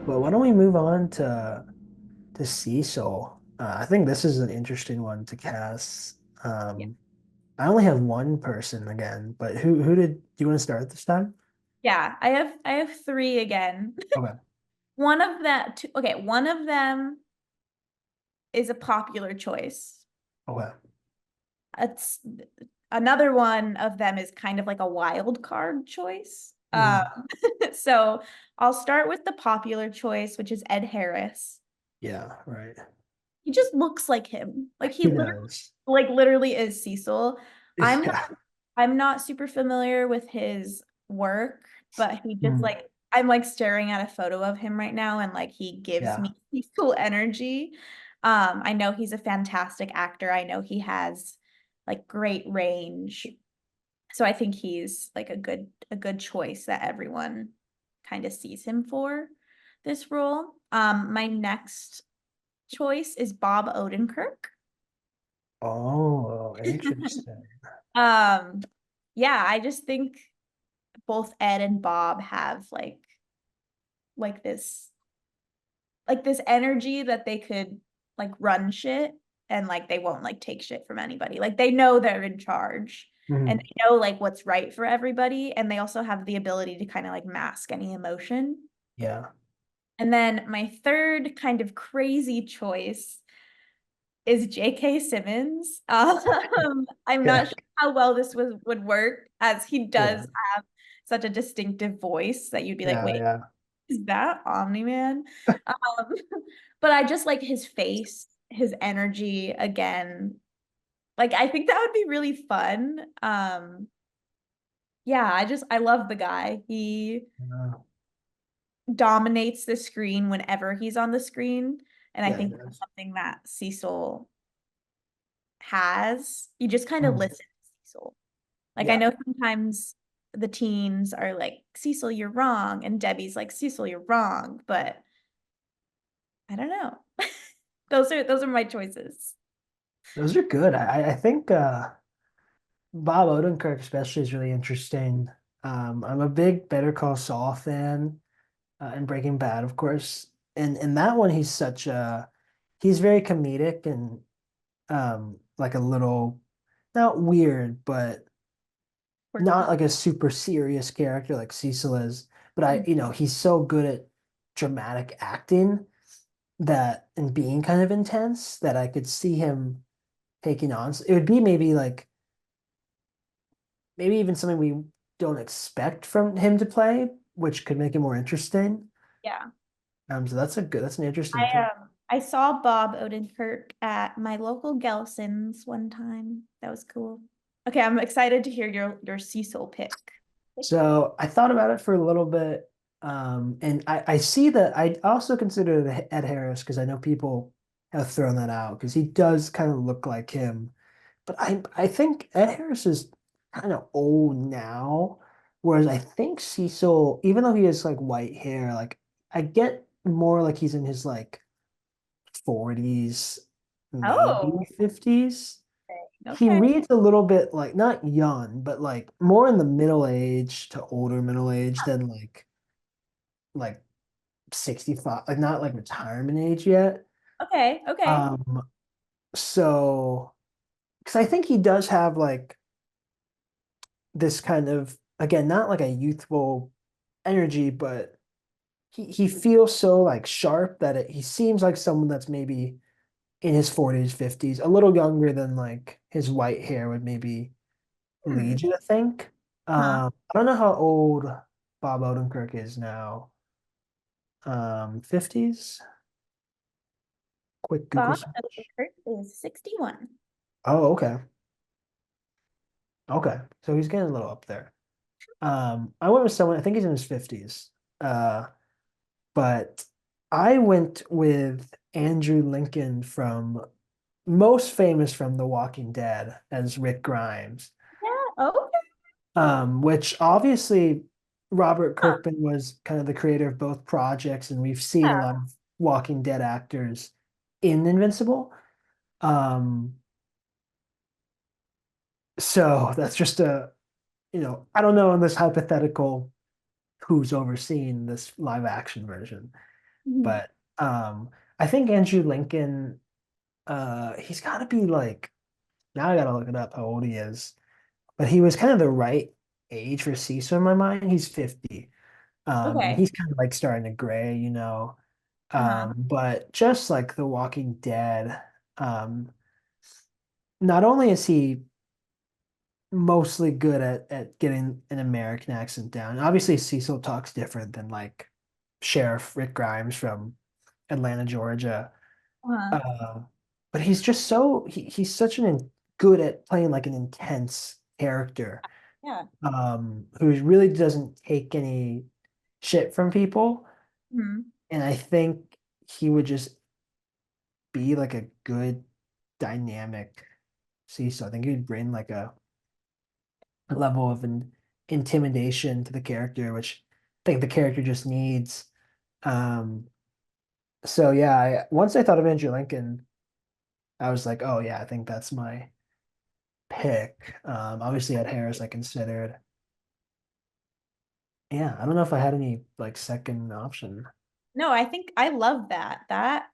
But why don't we move on to Cecil? I think this is an interesting one to cast. Yeah. I only have one person again, but who did do you want to start this time? Yeah, I have three again. Okay. One of them is a popular choice. Okay. It's another one of them is kind of like a wild card choice. Mhm. So I'll start with the popular choice, which is Ed Harris. Yeah, right. He just looks like him. He does. Like literally is Cecil. I'm not Yeah. I'm not super familiar with his work, but he just Mm. like I'm like staring at a photo of him right now and like he gives Yeah. me Cecil energy. I know he's a fantastic actor. I know he has like great range. So I think he's like a good choice that everyone kind of sees him for this role. My next choice is Bob Odenkirk. Oh, interesting. Um, yeah, I just think both Ed and Bob have like this like this energy that they could like run shit and like they won't like take shit from anybody. Like they know they're in charge and Mhm. they know like what's right for everybody and they also have the ability to kind of like mask any emotion. Yeah. And then my third kind of crazy choice is J.K. Simmons. I'm Yeah. not sure how well this would work as he Yeah. does have such a distinctive voice that you'd be like, Yeah. wait, Yeah. is that Omni-Man? Um, but I just like his face, his energy again. Like I think that would be really fun. Yeah, I love the guy. He Yeah. dominates the screen whenever he's on the screen. And I Yeah, it think that's does. something that Cecil has. You just kind of Mhm. listen to Cecil. Like I Yeah. know sometimes the teens are like, Cecil, you're wrong. And Debbie's like, Cecil, you're wrong. But I don't know. Those are my choices. Those are good. I think Bob Odenkirk especially is really interesting. I'm a big Better Call Saul fan, and Breaking Bad, of course. And in that one, he's very comedic and like a little not weird, but not Quirky. like a super serious character like Cecil is. But he's so good at dramatic acting that and being kind of intense that I could see him taking on. So it would be maybe even something we don't expect from him to play, which could make it more interesting. Yeah. So that's an interesting I take. I saw Bob Odenkirk at my local Gelson's one time. That was cool. Okay, I'm excited to hear your Cecil pick. So I thought about it for a little bit, and I see that I also consider Ed Harris because I know people have thrown that out because he does kind of look like him. But I think Ed Harris is kind of old now, whereas I think Cecil, even though he has like white hair, like I get more like he's in his like 40s, maybe Oh, 50s. He okay. reads a little bit like not young, but like more in the middle age to older middle age than like 65, like not like retirement age yet. Okay. Okay. Um, so because I think he does have like this kind of again, not like a youthful energy, but he feels so like sharp that he seems like someone that's maybe in his 40s, 50s, a little younger than like his white hair would maybe Hmm. lead you to think. Huh. I don't know how old Bob Odenkirk is now. 50s? Quick Google Bob search. Odenkirk is 61. Oh, okay. Okay. So he's getting a little up there. I went with someone, I think he's in his 50s. Uh, but I went with Andrew Lincoln from most famous from The Walking Dead as Rick Grimes. Yeah. Okay. Which obviously Robert Kirkman was kind of the creator of both projects, and we've seen a Yeah. lot of Walking Dead actors in Invincible. Um, so that's just I don't know in this hypothetical who's overseeing this live action version. Mhm. But I think Andrew Lincoln, he's got to be like, now I gotta look it up how old he is. But he was kind of the right age for Cecil in my mind. He's 50. And Okay. he's kind of like starting to gray, you know. Uh-huh. But just like The Walking Dead, um, not only is he mostly good at getting an American accent down. Obviously, Cecil talks different than like Sheriff Rick Grimes from Atlanta, Georgia. Uh-huh. Uh, but he's just so he's such good at playing like an intense character, Yeah. who really doesn't take any shit from people. Mhm. And I think he would just be like a good dynamic Cecil. I think he'd bring like a level of intimidation to the character, which I think the character just needs. Um, so yeah, once I thought of Andrew Lincoln, I was like, oh yeah, I think that's my pick. Obviously Ed Harris I considered. Yeah, I don't know if I had any like second option. No, I think I love that. That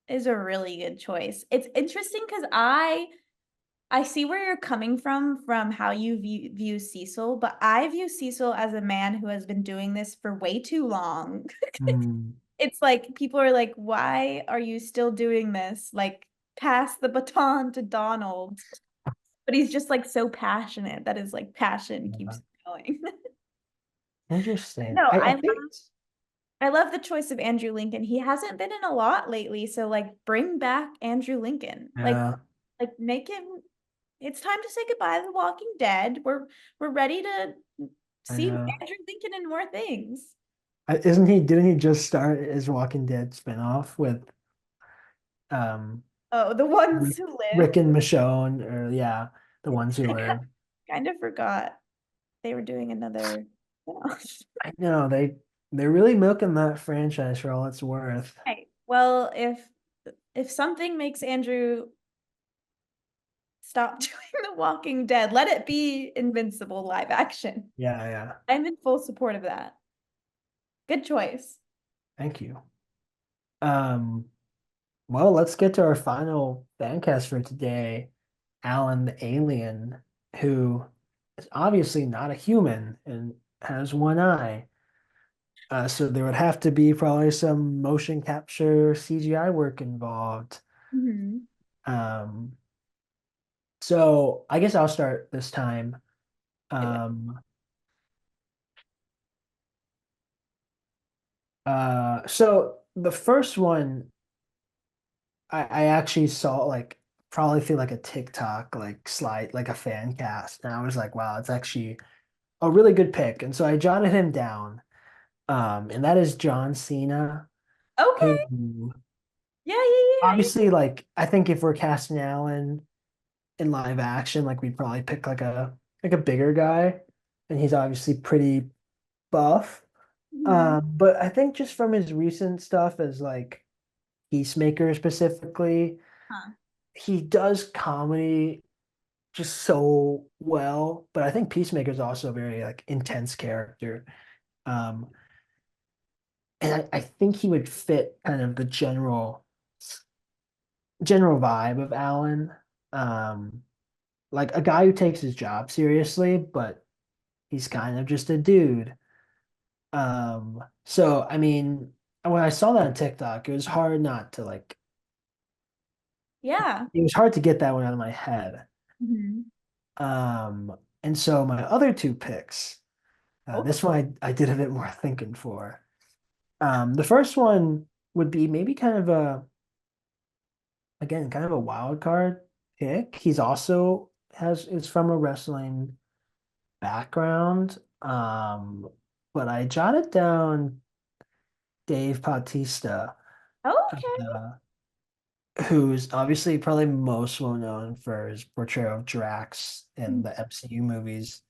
is a really good choice. It's interesting because I see where you're coming from how you view Cecil, but I view Cecil as a man who has been doing this for way too long. Hmm. It's like people are like, why are you still doing this? Like, pass the baton to Donald. But he's just like so passionate that his like passion Yeah. keeps going. Interesting. No, I think I love the choice of Andrew Lincoln. He hasn't been in a lot lately, so like bring back Andrew Lincoln. yeah, Like make him it's time to say goodbye to The Walking Dead. We're ready to I see know. Andrew Lincoln in more things. Isn't he, didn't he just start his Walking Dead spinoff with um Oh, the ones Rick, who live. Rick and Michonne, or yeah, the ones who live. Kind of forgot they were doing another spin-off. I know they're really milking that franchise for all it's worth. Right. Well, if something makes Andrew stop doing The Walking Dead, let it be Invincible live action. Yeah, yeah. I'm in full support of that. Good choice. Thank you. Um, well, let's get to our final fan cast for today. Alan the alien, who is obviously not a human and has one eye. So there would have to be probably some motion capture CGI work involved. Mhm. Um, so I guess I'll start this time. Do it. Um, so the first one I actually saw like probably through like a TikTok like slide like a fan cast, and I was like, wow, it's actually a really good pick. And so I jotted him down. And that is John Cena, Okay. who Yeah, yeah, yeah. obviously like I think if we're casting Alan in live action, like we'd probably pick like a bigger guy, and he's obviously pretty buff. Mhm. But I think just from his recent stuff as like Peacemaker specifically, Huh. he does comedy just so well. But I think Peacemaker is also a very like intense character. Um, and I think he would fit kind of the general vibe of Alan. Um, like a guy who takes his job seriously, but he's kind of just a dude. So I mean, when I saw that on TikTok, it was hard not to like, Yeah. it was hard to get that one out of my head. Mhm. And so my other two picks, Okay. this one I did a bit more thinking for. The first one would be maybe kind of again, kind of a wild card pick. He's also is from a wrestling background. But I jotted down Dave Bautista, Okay. uh, who's obviously probably most well known for his portrayal of Drax in Mhm. the MCU movies.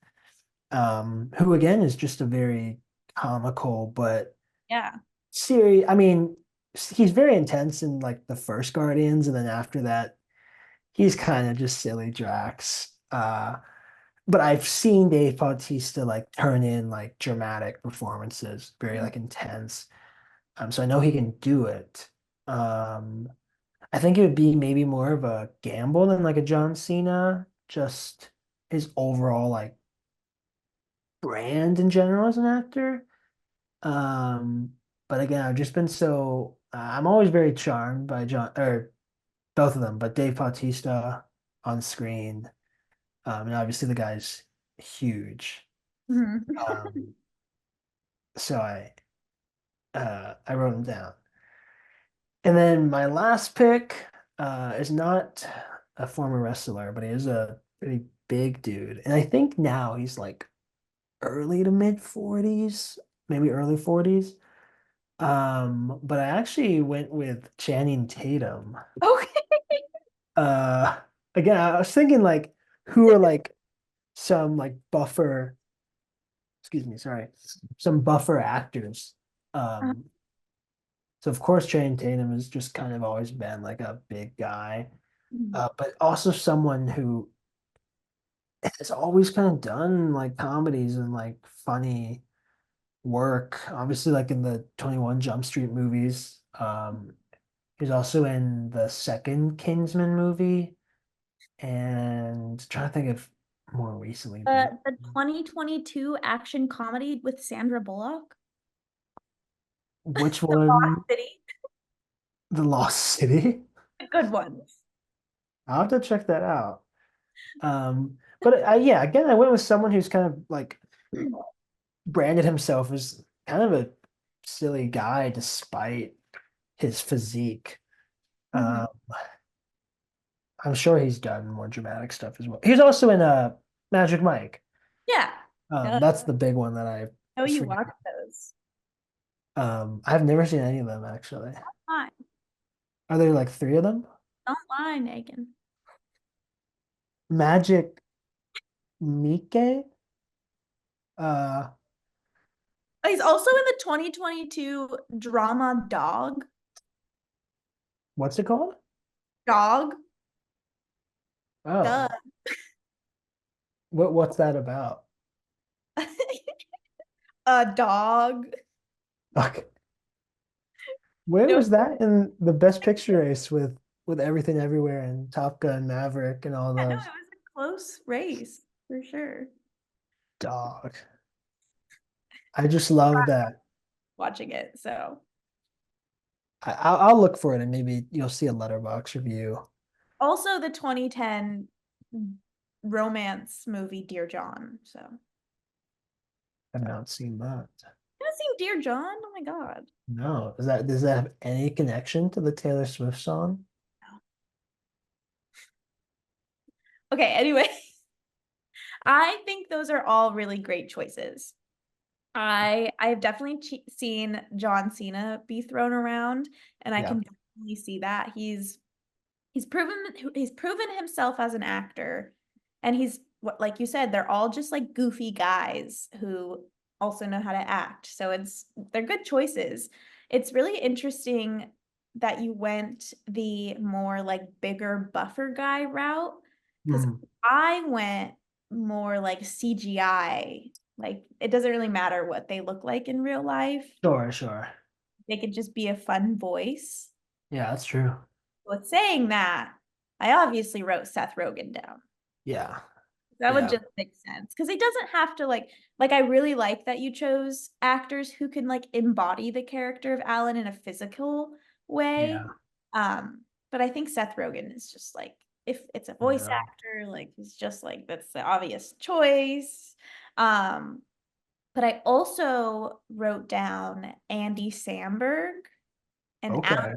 Who again is just a very comical but Yeah. serious. I mean, he's very intense in like the first Guardians, and then after that, he's kind of just silly Drax. But I've seen Dave Bautista like turn in like dramatic performances, very like intense. So I know he can do it. Um, I think it would be maybe more of a gamble than like a John Cena, just his overall like brand in general as an actor. But again, I've just been so I'm always very charmed by John or both of them, but Dave Bautista on screen. And obviously the guy's huge. Mhm. Um, so I wrote him down. And then my last pick is not a former wrestler, but he is a pretty big dude. And I think now he's like early to mid 40s, maybe early 40s. But I actually went with Channing Tatum. Okay. Uh, Again, I was thinking like who are like some like buffer, excuse me, sorry, some buffer actors. Um, so of course Channing Tatum has just kind of always been like a big guy, Mhm. but also someone who has always kind of done like comedies and like funny work. Obviously, like in the 21 Jump Street movies. He's also in the second Kingsman movie, and trying to think of more recently. The 2022 action comedy with Sandra Bullock. Which Lost one? City. The Lost City? The good ones. I'll have to check that out. But yeah, again, I went with someone who's kind of like branded himself as kind of a silly guy despite his physique. Mhm. Um, I'm sure he's done more dramatic stuff as well. He's also in Magic Mike. Yeah. Duh. That's the big one that I Oh, you forget. watch those. I've never seen any of them actually. Fine. Are there like three of them? Don't lie, Megan. Magic Mike? Uh, He's also in the 2022 drama Dog. what's it called? Dog. Duh. Oh, what's that about? A dog. Okay. Where No, was that in the Best Picture race with Everything Everywhere and Top Gun, Maverick, and all yeah, no, it those? was a close race for sure. Dog. I just love that. Watching it, so I'll look for it and maybe you'll see a letterbox review. also the 2010 romance movie Dear John. So I've not seen that. you haven't seen Dear John? Oh my God. No. Does that have any connection to the Taylor Swift song? Okay, anyway, I think those are all really great choices. I have definitely seen John Cena be thrown around, and I Yeah. can definitely see that he's proven himself as an actor, and he's what like you said, they're all just like goofy guys who also know how to act. So they're good choices. It's really interesting that you went the more like bigger buffer guy route because Mhm. I went more like CGI. Like it doesn't really matter what they look like in real life. Sure, sure. They could just be a fun voice. Yeah, that's true. With saying that, I obviously wrote Seth Rogen down. Yeah. That would Yeah. just make sense because he doesn't have to like I really like that you chose actors who can like embody the character of Alan in a physical way. Yeah. But I think Seth Rogen is just like if it's a voice No. actor, like he's just like that's the obvious choice. Um, but I also wrote down Andy Samberg and Okay.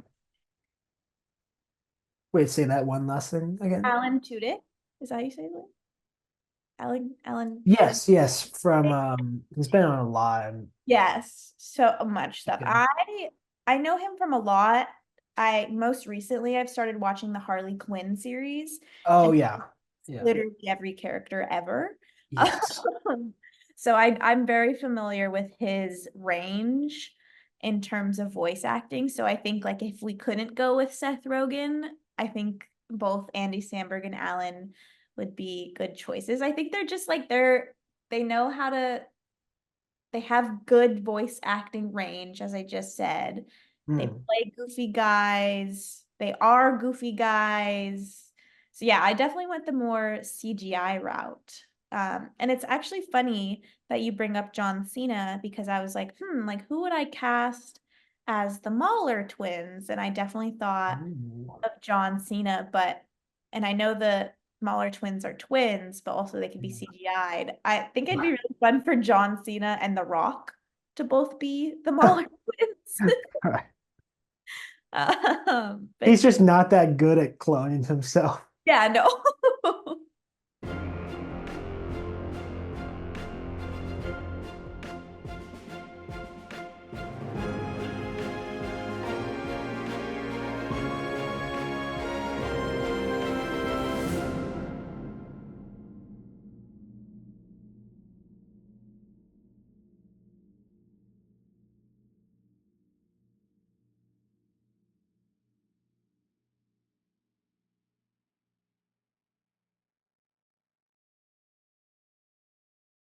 Wait, say that one last thing again. Alan Tudyk. Is that how you say it? Alan. Yes, yes. From he's been on a lot. Yes, so much stuff. Okay. I know him from a lot. I most recently I've started watching the Harley Quinn series Oh and yeah. Yeah. literally every character ever. Yes. So I'm very familiar with his range in terms of voice acting. So I think like if we couldn't go with Seth Rogen, I think both Andy Samberg and Alan would be good choices. I think they're just like they know how to They have good voice acting range, as I just said. They Hmm. play goofy guys. They are goofy guys. So yeah, I definitely went the more CGI route. And it's actually funny that you bring up John Cena because I was like, like who would I cast as the Mauler twins? And I definitely thought Ooh. of John Cena, and I know the Mahler twins are twins, but also they can be CGI'd. I think it'd be really fun for John Cena and The Rock to both be the Mahler twins. He's But just not that good at cloning himself. yeah, no.